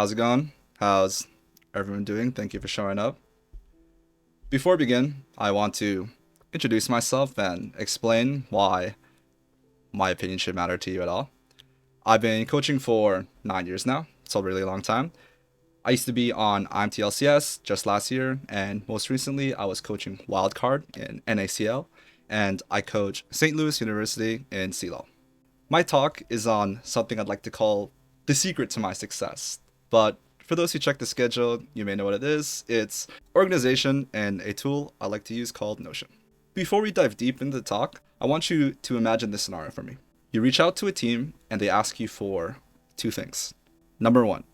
How's it going? How's everyone doing? Thank you for showing up. Before we begin, I want to introduce myself and explain why my opinion should matter to you at all. I've been coaching for 9 years now. It's a really long time. I used to be on FIRST LCS just last year, and most recently I was coaching Wildcard in NACL, and I coach St. Louis University in CLL. My talk is on something I'd like to call the secret to my success. But for those who check the schedule, you may know what it is. It's organization and a tool I like to use called Notion. Before we dive deep into the talk, I want you to imagine this scenario for me. You reach out to a team and they ask you for two things. Number one,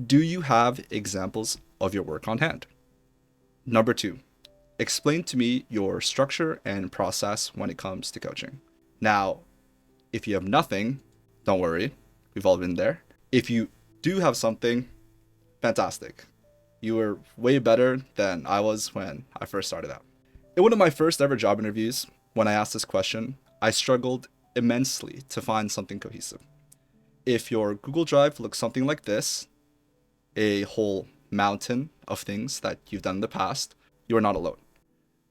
do you have examples of your work on hand? Number two, explain to me your structure and process when it comes to coaching. Now, if you have nothing, don't worry, we've all been there. If you do have something, fantastic. You were way better than I was when I first started out. In one of my first ever job interviews, when I asked this question, I struggled immensely to find something cohesive. If your Google Drive looks something like this, a whole mountain of things that you've done in the past, you are not alone.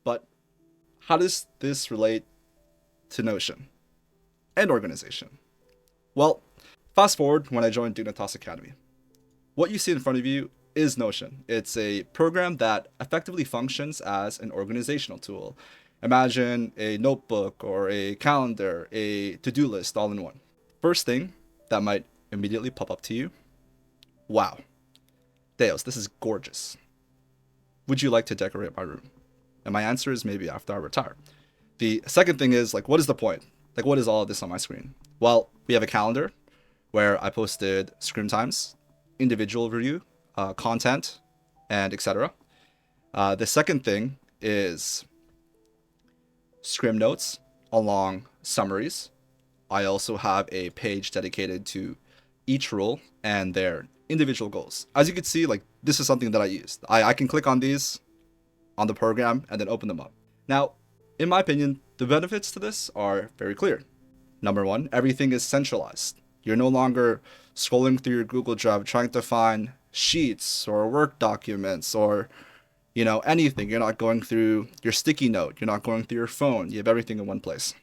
But how does this relate to Notion and organization? Well, fast forward when I joined Dignitas Academy. What you see in front of you is Notion. It's a program that effectively functions as an organizational tool. Imagine a notebook or a calendar, a to-do list all in one. First thing that might immediately pop up to you, wow, Deos, this is gorgeous. Would you like to decorate my room? And my answer is maybe after I retire. The second thing is, what is the point? What is all of this on my screen? Well, we have a calendar where I posted scrim times, individual review, content, and etc. The second thing is scrim notes along summaries. I also have a page dedicated to each role and their individual goals. As you can see, this is something that I used. I can click on these on the program and then open them up. Now, in my opinion, the benefits to this are very clear. Number one, everything is centralized. You're no longer scrolling through your Google Drive trying to find sheets or work documents or anything. You're not going through your sticky note. You're not going through your phone. You have everything in one place.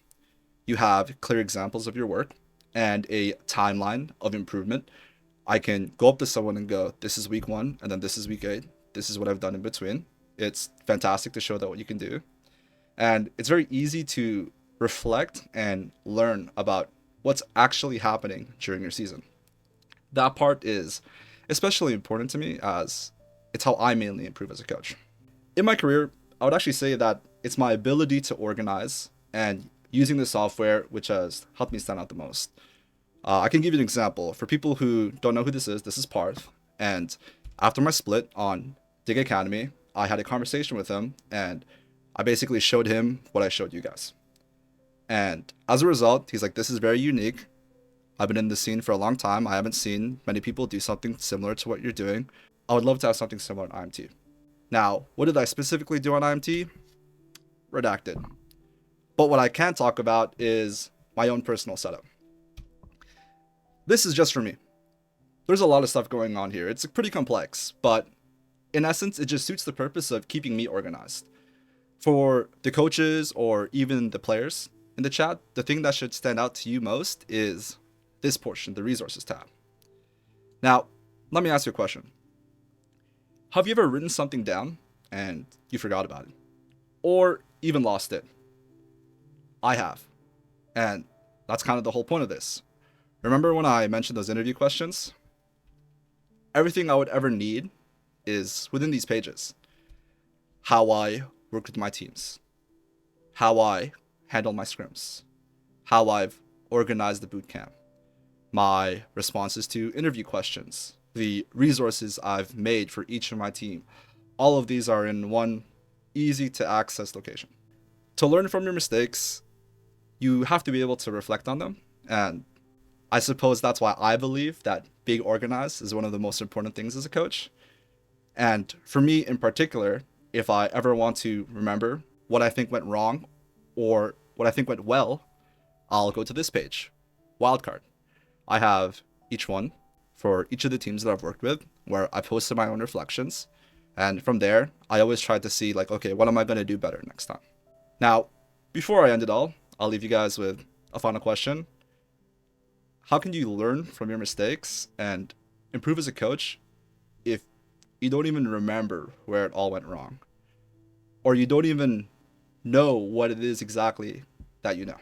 You have clear examples of your work and a timeline of improvement. I can go up to someone and go, this is week 1, and then this is week 8. This is what I've done in between. It's fantastic to show that what you can do. And it's very easy to reflect and learn about what's actually happening during your season. That part is especially important to me as it's how I mainly improve as a coach. In my career, I would actually say that it's my ability to organize and using the software which has helped me stand out the most. I can give you an example. For people who don't know who this is Parth. And after my split on Dig Academy, I had a conversation with him and I basically showed him what I showed you guys. And as a result, he's like, this is very unique. I've been in the scene for a long time. I haven't seen many people do something similar to what you're doing. I would love to have something similar on IMT. Now, what did I specifically do on IMT? Redacted. But what I can talk about is my own personal setup. This is just for me. There's a lot of stuff going on here. It's pretty complex, but in essence, it just suits the purpose of keeping me organized. For the coaches or even the players in the chat, the thing that should stand out to you most is this portion, the resources tab. Now, let me ask you a question. Have you ever written something down and you forgot about it? Or even lost it? I have. And that's kind of the whole point of this. Remember when I mentioned those interview questions? Everything I would ever need is within these pages. How I work with my teams, how I handle my scrims, how I've organized the boot camp, my responses to interview questions, the resources I've made for each of my team. All of these are in one easy to access location. To learn from your mistakes, you have to be able to reflect on them. And I suppose that's why I believe that being organized is one of the most important things as a coach. And for me in particular, if I ever want to remember what I think went wrong or what I think went well, I'll go to this page, Wildcard. I have each one for each of the teams that I've worked with, where I posted my own reflections. And from there, I always tried to see like, okay, what am I going to do better next time? Now, before I end it all, I'll leave you guys with a final question. How can you learn from your mistakes and improve as a coach if you don't even remember where it all went wrong? Or you don't even know what it is exactly that you know?